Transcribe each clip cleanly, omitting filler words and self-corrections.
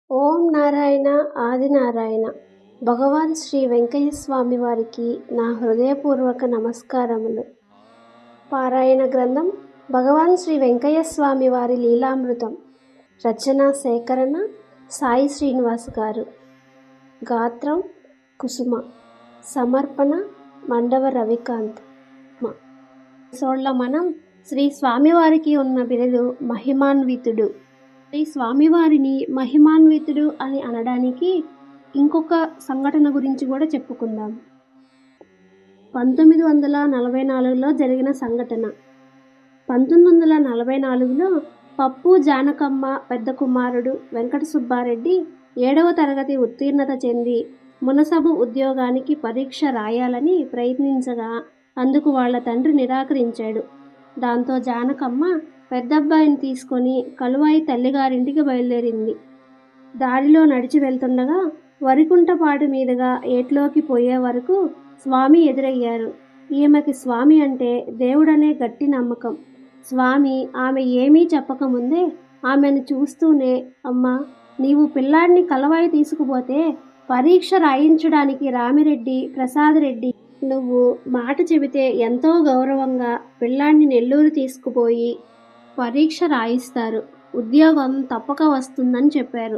ఓం నారాయణ ఆదినారాయణ. భగవాన్ శ్రీ వెంకయ్య స్వామి వారికి నా హృదయపూర్వక నమస్కారములు. పారాయణ గ్రంథం భగవాన్ శ్రీ వెంకయ్య స్వామి వారి లీలామృతం. రచన సేకరణ సాయి శ్రీనివాస్ గారు. గాత్రం కుసుమ. సమర్పణ మండవ రవికాంత్. సోళ్ళ మనం శ్రీ స్వామివారికి ఉన్న బిరుదు మహిమాన్వితుడు. శ్రీ స్వామివారిని మహిమాన్వితుడు అని అనడానికి ఇంకొక సంఘటన గురించి కూడా చెప్పుకుందాం. 1944లో జరిగిన సంఘటన. 1944లో పప్పు జానకమ్మ పెద్ద కుమారుడు వెంకట సుబ్బారెడ్డి 7వ తరగతి ఉత్తీర్ణత చెంది మునసబు ఉద్యోగానికి పరీక్ష రాయాలని ప్రయత్నించగా అందుకు వాళ్ళ తండ్రి నిరాకరించాడు. దాంతో జానకమ్మ పెద్దబ్బాయిని తీసుకొని కలువాయి తల్లిగారింటికి బయలుదేరింది. దారిలో నడిచి వెళ్తుండగా వరికుంటపాటు మీదుగా ఏట్లోకి పోయే వరకు స్వామి ఎదురయ్యారు. ఈమెకి స్వామి అంటే దేవుడనే గట్టి నమ్మకం. స్వామి ఆమె ఏమీ చెప్పకముందే ఆమెను చూస్తూనే, అమ్మా, నీవు పిల్లాడిని కలవాయి తీసుకుపోతే పరీక్ష రాయించడానికి రామిరెడ్డి, ప్రసాదరెడ్డి నువ్వు మాట చెబితే ఎంతో గౌరవంగా పిల్లాడిని నెల్లూరు తీసుకుపోయి పరీక్ష రాయిస్తారు, ఉద్యోగం తప్పక వస్తుందని చెప్పారు.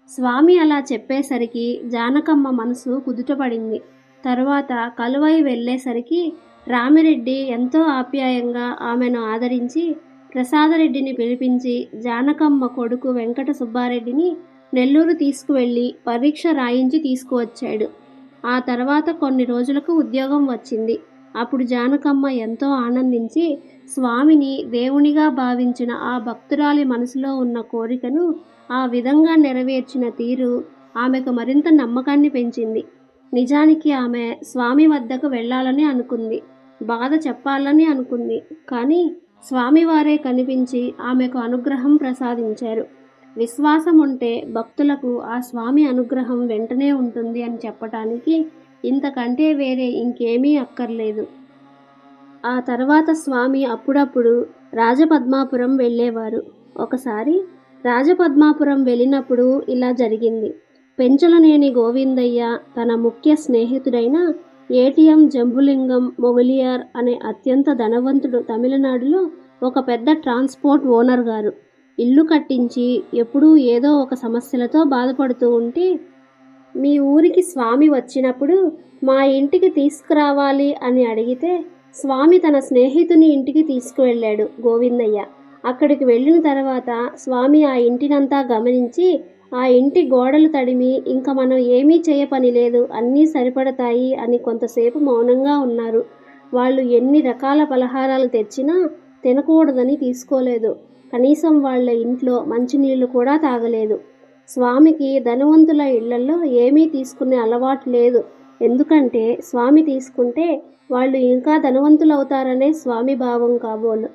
స్వామి అలా చెప్పేసరికి జానకమ్మ మనసు కుదుటపడింది. తరువాత కలువాయి వెళ్ళేసరికి రామిరెడ్డి ఎంతో ఆప్యాయంగా ఆమెను ఆదరించి ప్రసాదరెడ్డిని పిలిపించి జానకమ్మ కొడుకు వెంకట సుబ్బారెడ్డిని నెల్లూరు తీసుకువెళ్ళి పరీక్ష రాయించి తీసుకువచ్చాడు. ఆ తర్వాత కొన్ని రోజులకు ఉద్యోగం వచ్చింది. అప్పుడు జానకమ్మ ఎంతో ఆనందించి స్వామిని దేవునిగా భావించిన ఆ భక్తురాలి మనసులో ఉన్న కోరికను ఆ విధంగా నెరవేర్చిన తీరు ఆమెకు మరింత నమ్మకాన్ని పెంచింది. నిజానికి ఆమె స్వామి వద్దకు వెళ్ళాలని అనుకుంది, బాధ చెప్పాలని అనుకుంది. కానీ స్వామివారే కనిపించి ఆమెకు అనుగ్రహం ప్రసాదించారు. విశ్వాసం ఉంటే భక్తులకు ఆ స్వామి అనుగ్రహం వెంటనే ఉంటుంది అని చెప్పటానికి ఇంతకంటే వేరే ఇంకేమీ అక్కర్లేదు. ఆ తర్వాత స్వామి అప్పుడప్పుడు రాజపద్మాపురం వెళ్ళేవారు. ఒకసారి రాజపద్మాపురం వెళ్ళినప్పుడు ఇలా జరిగింది. పెంచలనేని గోవిందయ్య తన ముఖ్య స్నేహితుడైన ఏటీఎం జంబులింగం మొగులియార్ అనే అత్యంత ధనవంతుడు తమిళనాడులో ఒక పెద్ద ట్రాన్స్పోర్ట్ ఓనర్ గారు ఇల్లు కట్టించి ఎప్పుడూ ఏదో ఒక సమస్యలతో బాధపడుతూ ఉంటే, మీ ఊరికి స్వామి వచ్చినప్పుడు మా ఇంటికి తీసుకురావాలి అని అడిగితే స్వామి తన స్నేహితుని ఇంటికి తీసుకువెళ్ళాడు గోవిందయ్య. అక్కడికి వెళ్ళిన తర్వాత స్వామి ఆ ఇంటినంతా గమనించి ఆ ఇంటి గోడలు తడిమి ఇంకా మనం ఏమీ చేయ పని లేదు, అన్నీ సరిపడతాయి అని కొంతసేపు మౌనంగా ఉన్నారు. వాళ్ళు ఎన్ని రకాల పలహారాలు తెచ్చినా తినకూడదని తీసుకోలేదు. కనీసం వాళ్ళ ఇంట్లో మంచినీళ్లు కూడా తాగలేదు. స్వామికి ధనవంతుల ఇళ్లలో ఏమీ తీసుకునే అలవాటు లేదు. ఎందుకంటే స్వామి తీసుకుంటే వాళ్ళు ఇంకా ధనవంతులవుతారనే స్వామి భావం కాబోలు.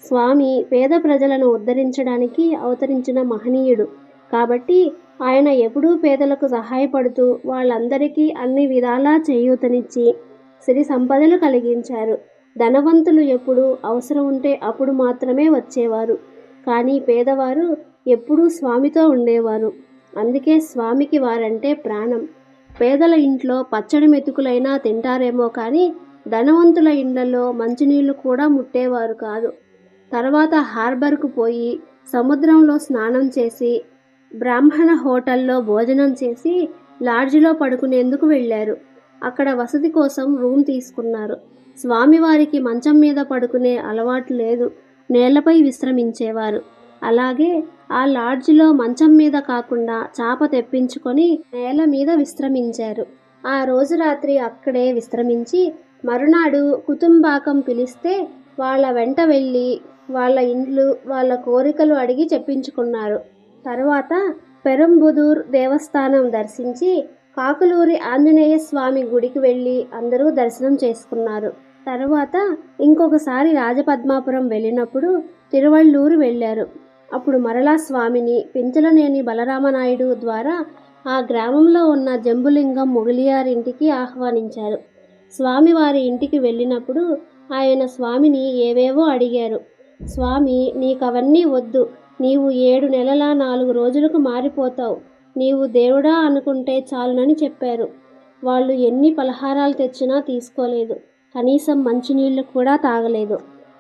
స్వామి పేద ప్రజలను ఉద్ధరించడానికి అవతరించిన మహనీయుడు కాబట్టి ఆయన ఎప్పుడూ పేదలకు సహాయపడుతూ వాళ్ళందరికీ అన్ని విధాలా చేయూతనిచ్చి సిరి సంపదలు కలిగించారు. ధనవంతులు ఎప్పుడు అవసరం ఉంటే అప్పుడు మాత్రమే వచ్చేవారు. కానీ పేదవారు ఎప్పుడూ స్వామితో ఉండేవారు. అందుకే స్వామికి వారంటే ప్రాణం. పేదల ఇంట్లో పచ్చడి మెతుకులైనా తింటారేమో కానీ ధనవంతుల ఇళ్లలో మంచినీళ్లు కూడా ముట్టేవారు కాదు. తర్వాత హార్బర్కు పోయి సముద్రంలో స్నానం చేసి బ్రాహ్మణ హోటల్లో భోజనం చేసి లాడ్జిలో పడుకునేందుకు వెళ్ళారు. అక్కడ వసతి కోసం రూమ్ తీసుకున్నారు. స్వామివారికి మంచం మీద పడుకునే అలవాటు లేదు, నేలపై విశ్రమించేవారు. అలాగే ఆ లాడ్జిలో మంచం మీద కాకుండా చాప తెప్పించుకొని నేల మీద విశ్రమించారు. ఆ రోజు రాత్రి అక్కడే విశ్రమించి మరునాడు కుతుంబాకం పిలిస్తే వాళ్ళ వెంట వెళ్ళి వాళ్ళ ఇండ్లు వాళ్ళ కోరికలు అడిగి చెప్పించుకున్నారు. తర్వాత పెరంబుదూర్ దేవస్థానం దర్శించి కాకులూరి ఆంజనేయ స్వామి గుడికి వెళ్ళి అందరూ దర్శనం చేసుకున్నారు. తరువాత ఇంకొకసారి రాజపద్మాపురం వెళ్ళినప్పుడు తిరువళ్ళూరు వెళ్ళారు. అప్పుడు మరలా స్వామిని పెంచలనేని బలరామనాయుడు ద్వారా ఆ గ్రామంలో ఉన్న జంబులింగం మొగులియారింటికి ఆహ్వానించారు. స్వామివారి ఇంటికి వెళ్ళినప్పుడు ఆయన స్వామిని ఏవేవో అడిగారు. స్వామి, నీకవన్నీ వద్దు, నీవు 7 నెలల 4 రోజులకు మారిపోతావు, నీవు దేవుడా అనుకుంటే చాలునని చెప్పారు. వాళ్ళు ఎన్ని పలహారాలు తెచ్చినా తీసుకోలేదు. కనీసం మంచినీళ్లు కూడా తాగలేదు.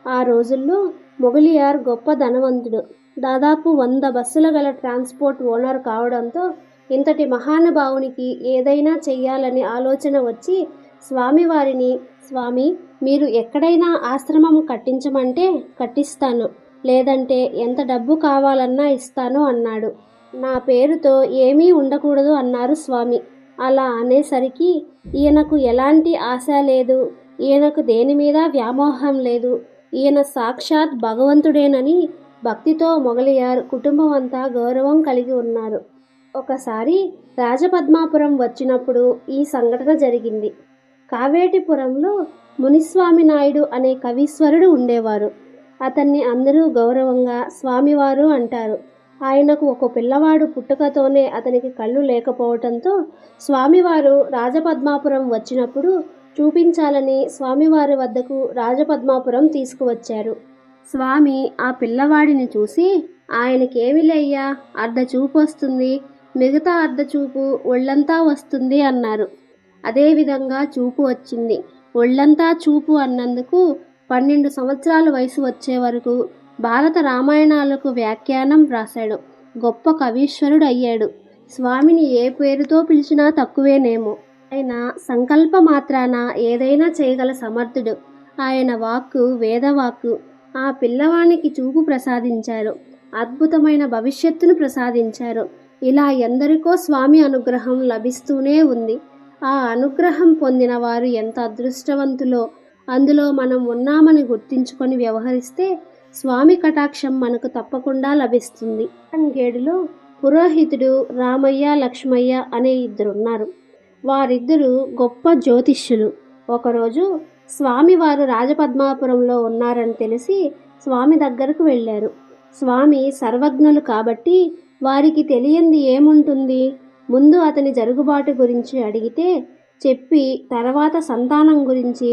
ఆ రోజుల్లో మొగలియార్ గొప్ప ధనవంతుడు. దాదాపు 100 బస్సుల గల ట్రాన్స్పోర్ట్ ఓనర్ కావడంతో ఇంతటి మహానుభావునికి ఏదైనా చెయ్యాలని ఆలోచన వచ్చి స్వామివారిని, స్వామి, మీరు ఎక్కడైనా ఆశ్రమం కట్టించమంటే కట్టిస్తాను, లేదంటే ఎంత డబ్బు కావాలన్నా ఇస్తాను అన్నాడు. నా పేరుతో ఏమీ ఉండకూడదు అన్నారు స్వామి. అలా అనేసరికి ఈయనకు ఎలాంటి ఆశ లేదు, ఈయనకు దేని మీద వ్యామోహం లేదు, ఈయన సాక్షాత్ భగవంతుడేనని భక్తితో మొగలియార్ కుటుంబం అంతా గౌరవం కలిగి ఉన్నారు. ఒకసారి రాజపద్మాపురం వచ్చినప్పుడు ఈ సంఘటన జరిగింది. కావేటిపురంలో మునిస్వామి నాయుడు అనే కవీశ్వరుడు ఉండేవారు. అతన్ని అందరూ గౌరవంగా స్వామివారు అంటారు. ఆయనకు ఒక పిల్లవాడు పుట్టుకతోనే అతనికి కళ్ళు లేకపోవటంతో స్వామివారు రాజపద్మాపురం వచ్చినప్పుడు చూపించాలని స్వామివారి వద్దకు రాజపద్మాపురం తీసుకువచ్చారు. స్వామి ఆ పిల్లవాడిని చూసి, ఆయనకేమిలయ్యా, అర్ధచూపు వస్తుంది, మిగతా అర్ధచూపు ఒళ్ళంతా వస్తుంది అన్నారు. అదేవిధంగా చూపు వచ్చింది. ఒళ్ళంతా చూపు అన్నందుకు 12 సంవత్సరాల వయసు వచ్చే వరకు భారత రామాయణాలకు వ్యాఖ్యానం రాశాడు. గొప్ప కవీశ్వరుడు అయ్యాడు. స్వామిని ఏ పేరుతో పిలిచినా తక్కువేనేమో. ఆయన సంకల్ప మాత్రాన ఏదైనా చేయగల సమర్థుడు. ఆయన వాక్కు వేదవాక్కు. ఆ పిల్లవానికి చూపు ప్రసాదించారు. అద్భుతమైన భవిష్యత్తును ప్రసాదించారు. ఇలా ఎందరికో స్వామి అనుగ్రహం లభిస్తూనే ఉంది. ఆ అనుగ్రహం పొందిన వారు ఎంత అదృష్టవంతులో. అందులో మనం ఉన్నామని గుర్తించుకొని వ్యవహరిస్తే స్వామి కటాక్షం మనకు తప్పకుండా లభిస్తుంది. గేడులో పురోహితుడు రామయ్య, లక్ష్మయ్య అనే ఇద్దరున్నారు. వారిద్దరూ గొప్ప జ్యోతిష్యులు. ఒకరోజు స్వామివారు రాజపద్మాపురంలో ఉన్నారని తెలిసి స్వామి దగ్గరకు వెళ్ళారు. స్వామి సర్వజ్ఞులు కాబట్టి వారికి తెలియంది ఏముంటుంది. ముందు అతని జరుగుబాటు గురించి అడిగితే చెప్పి తర్వాత సంతానం గురించి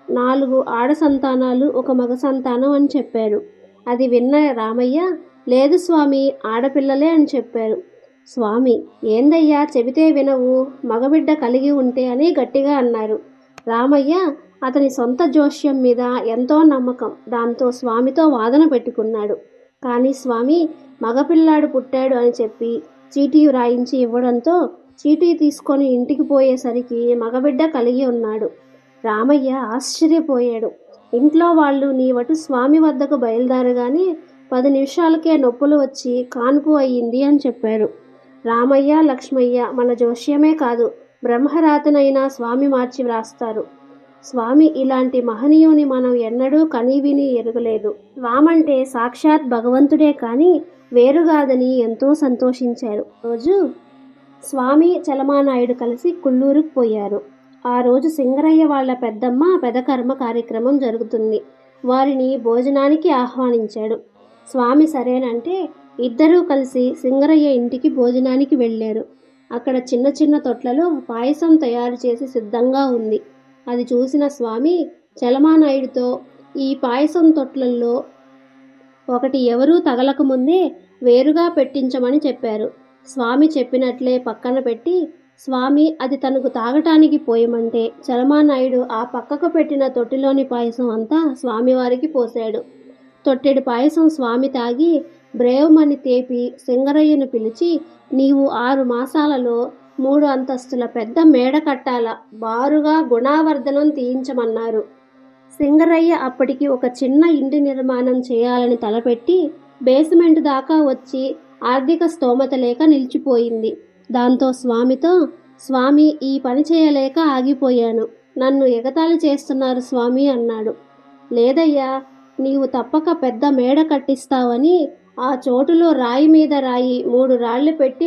4 ఆడ సంతానాలు, 1 మగ సంతానం అని చెప్పారు. అది విన్న రామయ్య, లేదు స్వామి, ఆడపిల్లలే అని చెప్పారు. స్వామి, ఏందయ్యా చెబితే వినవు, మగబిడ్డ కలిగి ఉంటే అని గట్టిగా అన్నారు. రామయ్య అతని సొంత జోష్యం మీద ఎంతో నమ్మకం. దాంతో స్వామితో వాదన పెట్టుకున్నాడు. కానీ స్వామి మగపిల్లాడు పుట్టాడు అని చెప్పి చీటీ వ్రాయించి ఇవ్వడంతో చీటీ తీసుకొని ఇంటికి పోయేసరికి మగబిడ్డ కలిగి ఉన్నాడు. రామయ్య ఆశ్చర్యపోయాడు. ఇంట్లో వాళ్ళు నీవటు స్వామి వద్దకు బయలుదేరగానే 10 నిమిషాలకే నొప్పులు వచ్చి కాన్పు అయ్యింది అని చెప్పారు. రామయ్య, లక్ష్మయ్య, మన జోష్యమే కాదు, బ్రహ్మరాతనైనా స్వామి మార్చి వ్రాస్తారు. స్వామి ఇలాంటి మహనీయుని మనం ఎన్నడూ కనీవిని ఎరగలేదు. స్వామంటే సాక్షాత్ భగవంతుడే కానీ వేరుగాదని ఎంతో సంతోషించారు. రోజు స్వామి, చలమానాయుడు కలిసి కుల్లూరుకు పోయారు. ఆ రోజు సింగరయ్య వాళ్ళ పెద్దమ్మ పెదకర్మ కార్యక్రమం జరుగుతుంది. వారిని భోజనానికి ఆహ్వానించాడు. స్వామి సరేనంటే ఇద్దరూ కలిసి సింగరయ్య ఇంటికి భోజనానికి వెళ్ళారు. అక్కడ చిన్న చిన్న తొట్లలో పాయసం తయారు చేసి సిద్ధంగా ఉంది. అది చూసిన స్వామి చలమానాయుడితో ఈ పాయసం తొట్లల్లో ఒకటి ఎవరూ తగలకముందే వేరుగా పెట్టించమని చెప్పారు. స్వామి చెప్పినట్లే పక్కన పెట్టి, స్వామి అది తనకు తాగటానికి పోయమంటే చలమానాయుడు ఆ పక్కకు పెట్టిన తొట్టిలోని పాయసం అంతా స్వామివారికి పోశాడు. తొట్టెడు పాయసం స్వామి తాగి బ్రేవమని తేపి సింగరయ్యను పిలిచి, నీవు 6 మాసాలలో 3 అంతస్తుల పెద్ద మేడ కట్టాల, బారుగా గుణావర్ధనం తీయించమన్నారు. సింగరయ్య అప్పటికి ఒక చిన్న ఇంటి నిర్మాణం చేయాలని తలపెట్టి బేస్మెంట్ దాకా వచ్చి ఆర్థిక స్తోమత లేక నిలిచిపోయింది. దాంతో స్వామితో, స్వామి ఈ పని చేయలేక ఆగిపోయాను, నన్ను ఎగతాళి చేస్తున్నారు స్వామి అన్నాడు. లేదయ్యా, నీవు తప్పక పెద్ద మేడ కట్టిస్తావని ఆ చోటులో రాయి మీద రాయి 3 రాళ్లు పెట్టి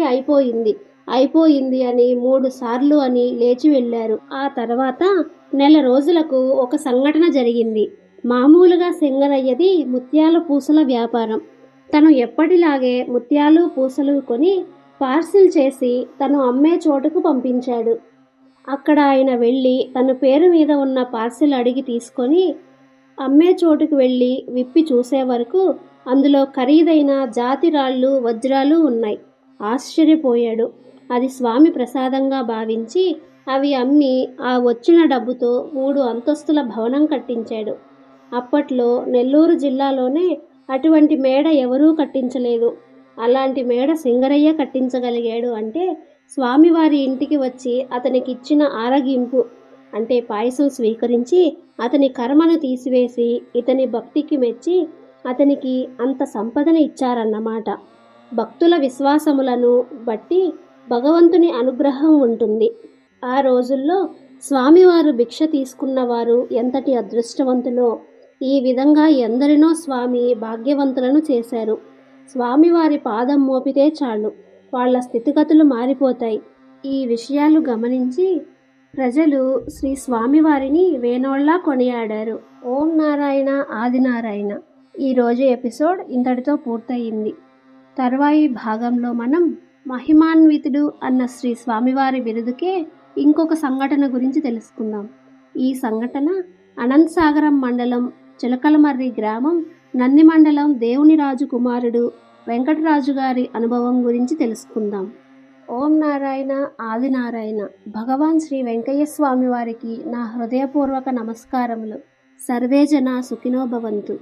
అయిపోయింది అని 3 సార్లు అని లేచి వెళ్ళారు. ఆ తర్వాత నెల రోజులకు ఒక సంఘటన జరిగింది. మామూలుగా సింగరయ్యది ముత్యాల పూసల వ్యాపారం. తను ఎప్పటిలాగే ముత్యాలు పూసలు కొని పార్సిల్ చేసి తను అమ్మే చోటుకు పంపించాడు. అక్కడ ఆయన వెళ్ళి తన పేరు మీద ఉన్న పార్సిల్ అడిగి తీసుకొని అమ్మే చోటుకు వెళ్ళి విప్పి చూసే వరకు అందులో ఖరీదైన జాతి రాళ్ళు, వజ్రాలు ఉన్నాయి. ఆశ్చర్యపోయాడు. అది స్వామి ప్రసాదంగా భావించి అవి అమ్మి ఆ వచ్చిన డబ్బుతో 3 అంతస్తుల భవనం కట్టించాడు. అప్పట్లో నెల్లూరు జిల్లాలోనే అటువంటి మేడ ఎవరూ కట్టించలేదు. అలాంటి మేడ సింగరయ్య కట్టించగలిగాడు అంటే స్వామివారి ఇంటికి వచ్చి అతనికిచ్చిన ఆరగింపు అంటే పాయసం స్వీకరించి అతని కర్మను తీసివేసి ఇతని భక్తికి మెచ్చి అతనికి అంత సంపదను ఇచ్చారన్నమాట. భక్తుల విశ్వాసములను బట్టి భగవంతుని అనుగ్రహం ఉంటుంది. ఆ రోజుల్లో స్వామివారు భిక్ష తీసుకున్నవారు ఎంతటి అదృష్టవంతులో. ఈ విధంగా ఎందరినో స్వామి భాగ్యవంతులను చేశారు. స్వామివారి పాదం మోపితే చాలు వాళ్ళ స్థితిగతులు మారిపోతాయి. ఈ విషయాలు గమనించి ప్రజలు శ్రీ స్వామివారిని వేనోళ్లా కొనియాడారు. ఓం నారాయణ ఆదినారాయణ. ఈరోజు ఎపిసోడ్ ఇంతటితో పూర్తయింది. తర్వాయి భాగంలో మనం మహిమాన్వితుడు అన్న శ్రీ స్వామివారి బిరుదుకే ఇంకొక సంఘటన గురించి తెలుసుకుందాం. ఈ సంఘటన అనంతసాగరం మండలం చిలకలమర్రి గ్రామం నంది మండలం దేవునిరాజు కుమారుడు వెంకటరాజు గారి అనుభవం గురించి తెలుసుకుందాం. ఓం నారాయణ ఆదినారాయణ. భగవాన్ శ్రీ వెంకయ్య స్వామి వారికి నా హృదయపూర్వక నమస్కారములు. సర్వే జన సుఖినో భవంతు.